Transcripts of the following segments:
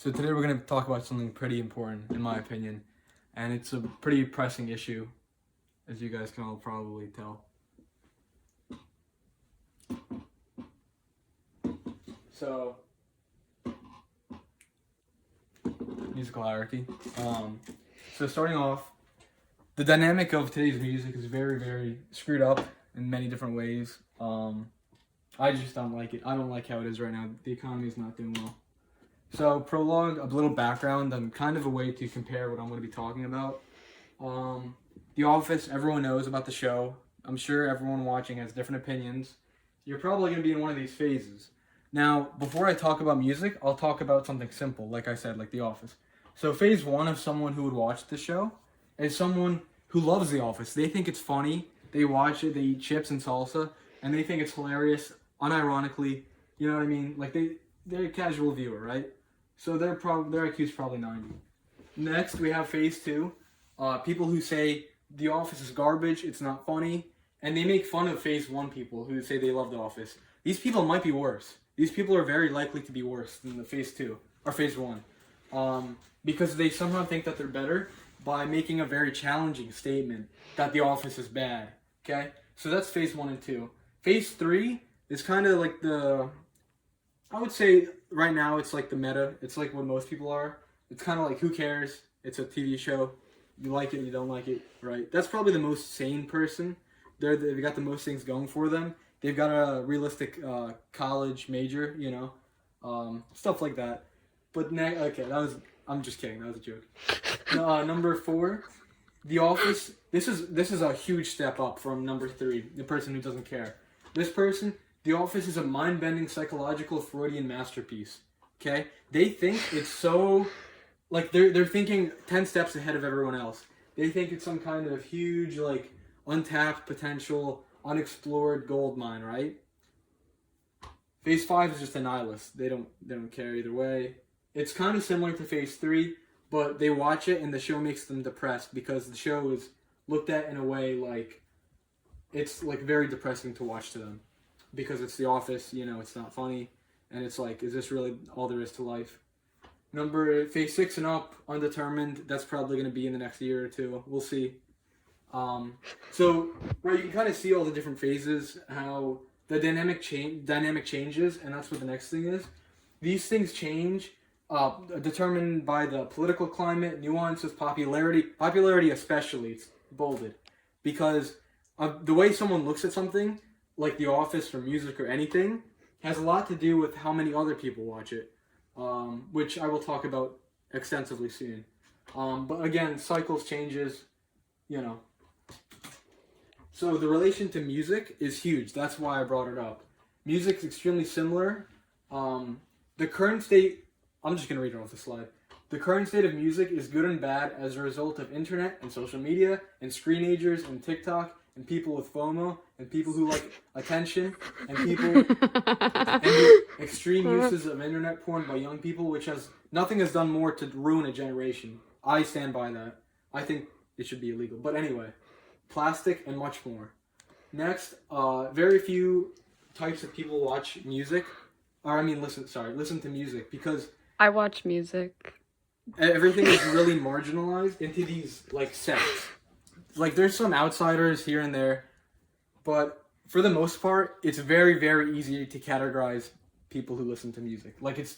So today we're going to talk about something pretty important, in my opinion, and it's a pretty pressing issue, as you guys can all probably tell. So, musical hierarchy. So starting off, the dynamic of today's music is very, very screwed up in many different ways. I just don't like it. I don't like how it is right now. The economy is not doing well. So, prologue, a little background, and kind of a way to compare what I'm going to be talking about. The Office, everyone knows about the show. I'm sure everyone watching has different opinions. You're probably going to be in one of these phases. Now, before I talk about music, I'll talk about something simple, like I said, like The Office. So, phase one of someone who would watch the show is someone who loves The Office. They think it's funny, they watch it, they eat chips and salsa, and they think it's hilarious, unironically, you know what I mean? Like, they're a casual viewer, right? So their IQ is probably 90. Next, we have phase two. People who say The Office is garbage, it's not funny, and they make fun of phase one people who say they love The Office. These people might be worse. These people are very likely to be worse than the phase two or phase one, because they somehow think that they're better by making a very challenging statement that The Office is bad. Okay, so that's phase one and two. Phase three is kind of like I would say right now it's like the meta. It's like what most people are. It's kind of like, who cares? It's a TV show. You like it, you don't like it, right? That's probably the most sane person. They've got the most things going for them. They've got a realistic college major, stuff like that. But okay, I'm just kidding. That was a joke. Number four, The Office. This is a huge step up from number three, the person who doesn't care. This person, The Office is a mind-bending psychological Freudian masterpiece. Okay? They think it's so, like, they're thinking 10 steps ahead of everyone else. They think it's some kind of huge, like, untapped potential, unexplored gold mine, right? Phase 5 is just a nihilist. They don't care either way. It's kind of similar to phase 3, but they watch it and the show makes them depressed because the show is looked at in a way like it's like very depressing to watch to them. Because it's The Office, it's not funny, and it's like, is this really all there is to life? Phase 6 and up, undetermined. That's probably going to be in the next year or two. We'll see. So, right, you can kind of see all the different phases, how the dynamic changes, and that's what the next thing is. These things change, determined by the political climate, nuances, popularity especially, it's bolded, because the way someone looks at something, like The Office or music or anything, has a lot to do with how many other people watch it, which I will talk about extensively soon. But again, cycles, changes, So the relation to music is huge. That's why I brought it up. Music's extremely similar. The current state, I'm just going to read it off the slide. The current state of music is good and bad as a result of internet and social media and screenagers and TikTok and people with FOMO, and people who like attention, and people and the extreme uses of internet porn by young people, which nothing has done more to ruin a generation. I stand by that. I think it should be illegal. But anyway, plastic and much more. Next, very few types of people watch music, listen to music, because I watch music. Everything is really marginalized into these like sects. Like, there's some outsiders here and there, but for the most part, it's very, very easy to categorize people who listen to music. Like, it's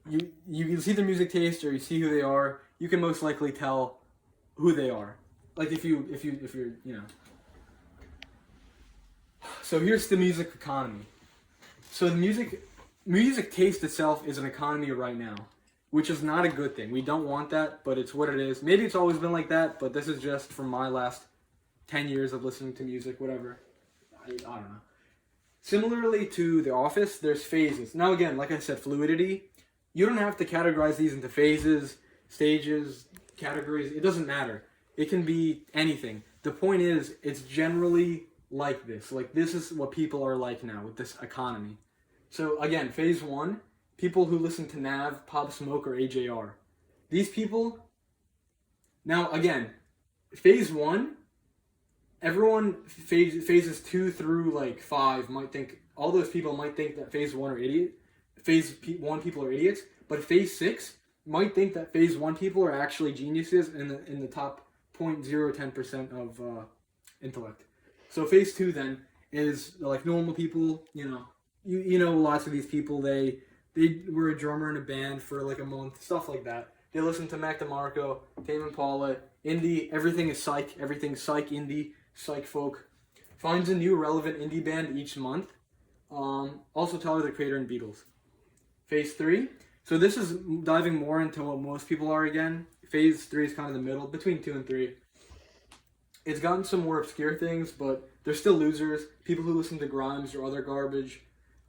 you see their music taste, or you see who they are. You can most likely tell who they are. Like, if you're. So here's the music economy. So the music taste itself is an economy right now, which is not a good thing. We don't want that, but it's what it is. Maybe it's always been like that, but this is just from my last 10 years of listening to music, whatever. I don't know. Similarly to The Office, there's phases. Now again, like I said, fluidity. You don't have to categorize these into phases, stages, categories. It doesn't matter. It can be anything. The point is, it's generally like this. Like, this is what people are like now with this economy. So again, phase 1, people who listen to Nav, Pop Smoke, or AJR. These people, now again, phase 1, everyone, phases 2 through like 5 might think, all those people might think that phase 1 people are idiots, but phase 6, might think that phase 1 people are actually geniuses in the top 0.010% of intellect. So phase 2 then is like normal people. You know lots of these people. They were a drummer in a band for like a month, stuff like that. They listen to Mac DeMarco, Tame Impala, indie. Everything is psych. Everything's psych, indie, psych folk. Finds a new relevant indie band each month. Also Tyler the Creator and Beatles. Phase 3. So this is diving more into what most people are again. Phase 3 is kind of the middle, between 2 and 3. It's gotten some more obscure things, but they're still losers. People who listen to Grimes or other garbage.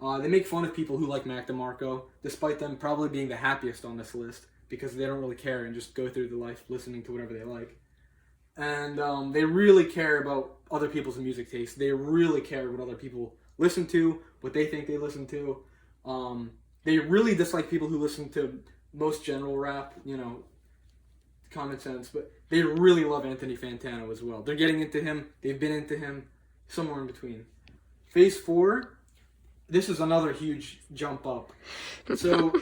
They make fun of people who like Mac DeMarco, despite them probably being the happiest on this list, because they don't really care and just go through the life listening to whatever they like. And they really care about other people's music taste. They really care what other people listen to, what they think they listen to. They really dislike people who listen to most general rap, common sense. But they really love Anthony Fantano as well. They're getting into him. They've been into him. Somewhere in between. Phase 4, this is another huge jump up. So,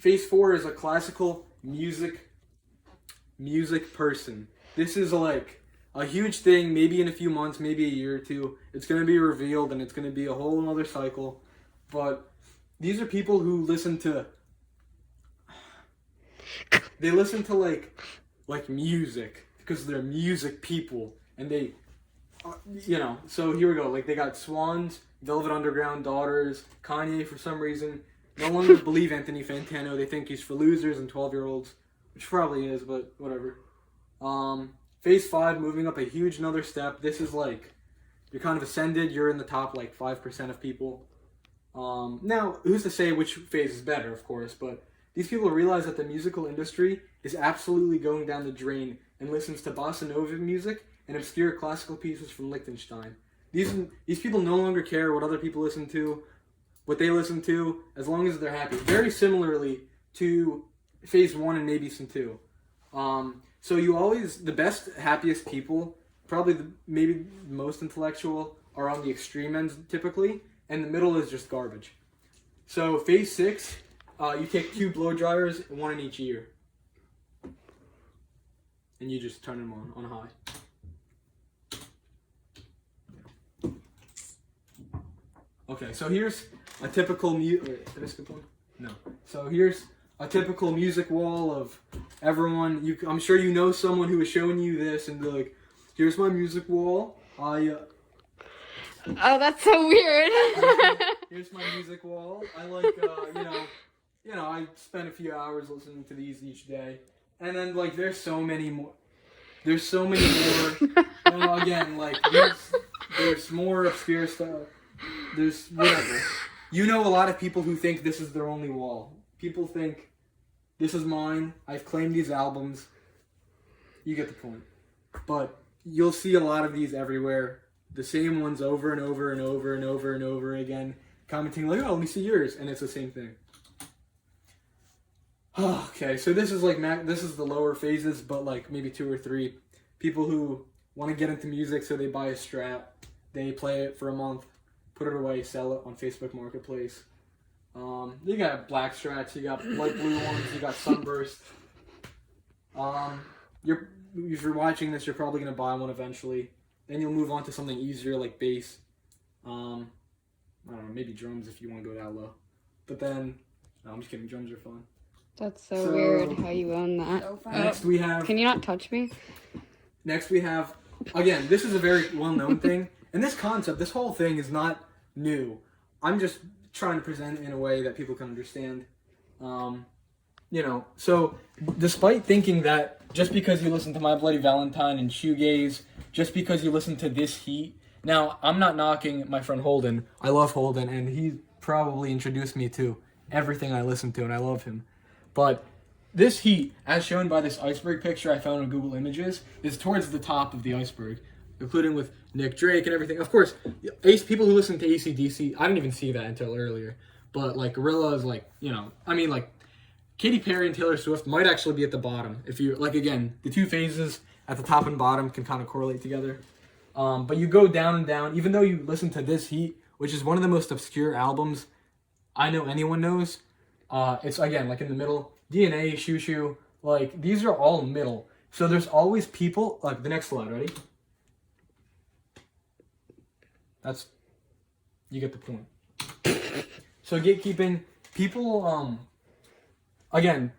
phase 4 is a classical music person. This is like a huge thing. Maybe in a few months, maybe a year or two, it's going to be revealed and it's going to be a whole other cycle. But these are people who listen to like music because they're music people, and they so here we go. Like, they got Swans, Velvet Underground, Daughters, Kanye. For some reason no longer believe Anthony Fantano. They think he's for losers and 12-year-olds, which probably is, but whatever. Phase 5, moving up a huge another step. This is like, you're kind of ascended. You're in the top like 5% of people. Now, who's to say which phase is better, of course, but these people realize that the musical industry is absolutely going down the drain and listens to bossa nova music and obscure classical pieces from Liechtenstein. These people no longer care what other people listen to, what they listen to, as long as they're happy. Very similarly to phase 1 and maybe some 2. So the best, happiest people, probably maybe the most intellectual, are on the extreme ends typically, and the middle is just garbage. So phase 6, you take 2 blow dryers, 1 in each ear, and you just turn them on high. Okay, so here's a typical did I skip one? No. So here's a typical music wall of everyone. I'm sure you know someone who is showing you this and they're like, "Here's my music wall. Oh, that's so weird. Here's my music wall. I like, I spend a few hours listening to these each day." And then, like, there's so many more. Again, like, there's more obscure stuff. There's whatever. You know a lot of people who think this is their only wall. People think, this is mine. I've claimed these albums. You get the point. But you'll see a lot of these everywhere. The same ones over and over and over and over and over again. Commenting like, "Oh, let me see yours." And it's the same thing. Okay, so this is the lower phases, but like maybe 2 or 3. People who want to get into music, so they buy a Strat. They play it for a month. Put it away, sell it on Facebook Marketplace. You got black Strats, you got light blue ones, you got Sunburst. If you're watching this, you're probably going to buy one eventually. Then you'll move on to something easier like bass. I don't know, maybe drums if you want to go that low. But then, no, I'm just kidding, drums are fun. That's so weird how you own that. So fun. Next we have... Can you not touch me? Next we have... Again, this is a very well-known thing. And this concept, this whole thing is not new. I'm just trying to present it in a way that people can understand. So despite thinking that just because you listen to My Bloody Valentine and Shoegaze, just because you listen to This Heat, now I'm not knocking my friend Holden. I love Holden, and he probably introduced me to everything I listen to, and I love him. But This Heat, as shown by this iceberg picture I found on Google Images, is towards the top of the iceberg, including with Nick Drake and everything. Of course, people who listen to AC/DC, I didn't even see that until earlier. But like Gorillaz, Katy Perry and Taylor Swift might actually be at the bottom. If you again, the 2 phases at the top and bottom can kind of correlate together. But you go down and down. Even though you listen to This Heat, which is one of the most obscure albums I know anyone knows, It's again like in the middle. DNA, Shoo Shoo, like these are all middle. So there's always people like the next slide. Ready? That's you get the point. So gatekeeping people. Again,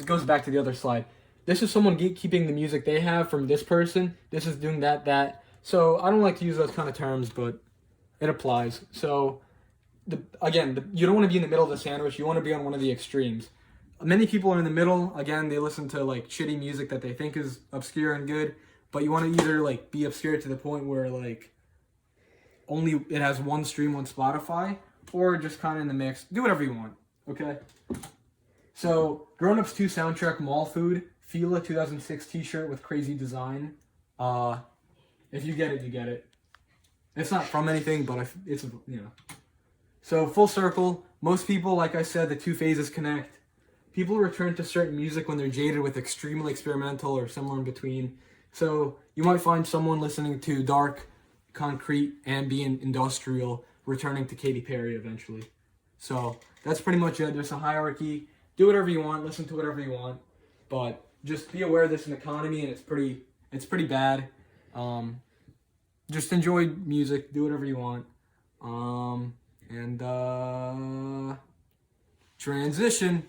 goes back to the other slide. This is someone gatekeeping the music they have from this person. This is doing that. So I don't like to use those kind of terms, but it applies. So you don't want to be in the middle of the sandwich. You want to be on one of the extremes. Many people are in the middle. Again, they listen to like shitty music that they think is obscure and good, but you want to either like be obscure to the point where like only it has one stream on Spotify, or just kind of in the mix. Do whatever you want. Okay. So Grown Ups 2 soundtrack, Mall Food, Fila 2006 T-shirt with crazy design. If you get it, you get it. It's not from anything, but it's you know. So full circle. Most people, like I said, the two phases connect. People return to certain music when they're jaded with extremely experimental or somewhere in between. So you might find someone listening to dark, concrete, ambient, industrial, returning to Katy Perry eventually. So that's pretty much it. There's a hierarchy. Do whatever you want, listen to whatever you want, but just be aware there's an economy and it's pretty bad. Just enjoy music, do whatever you want, and transition.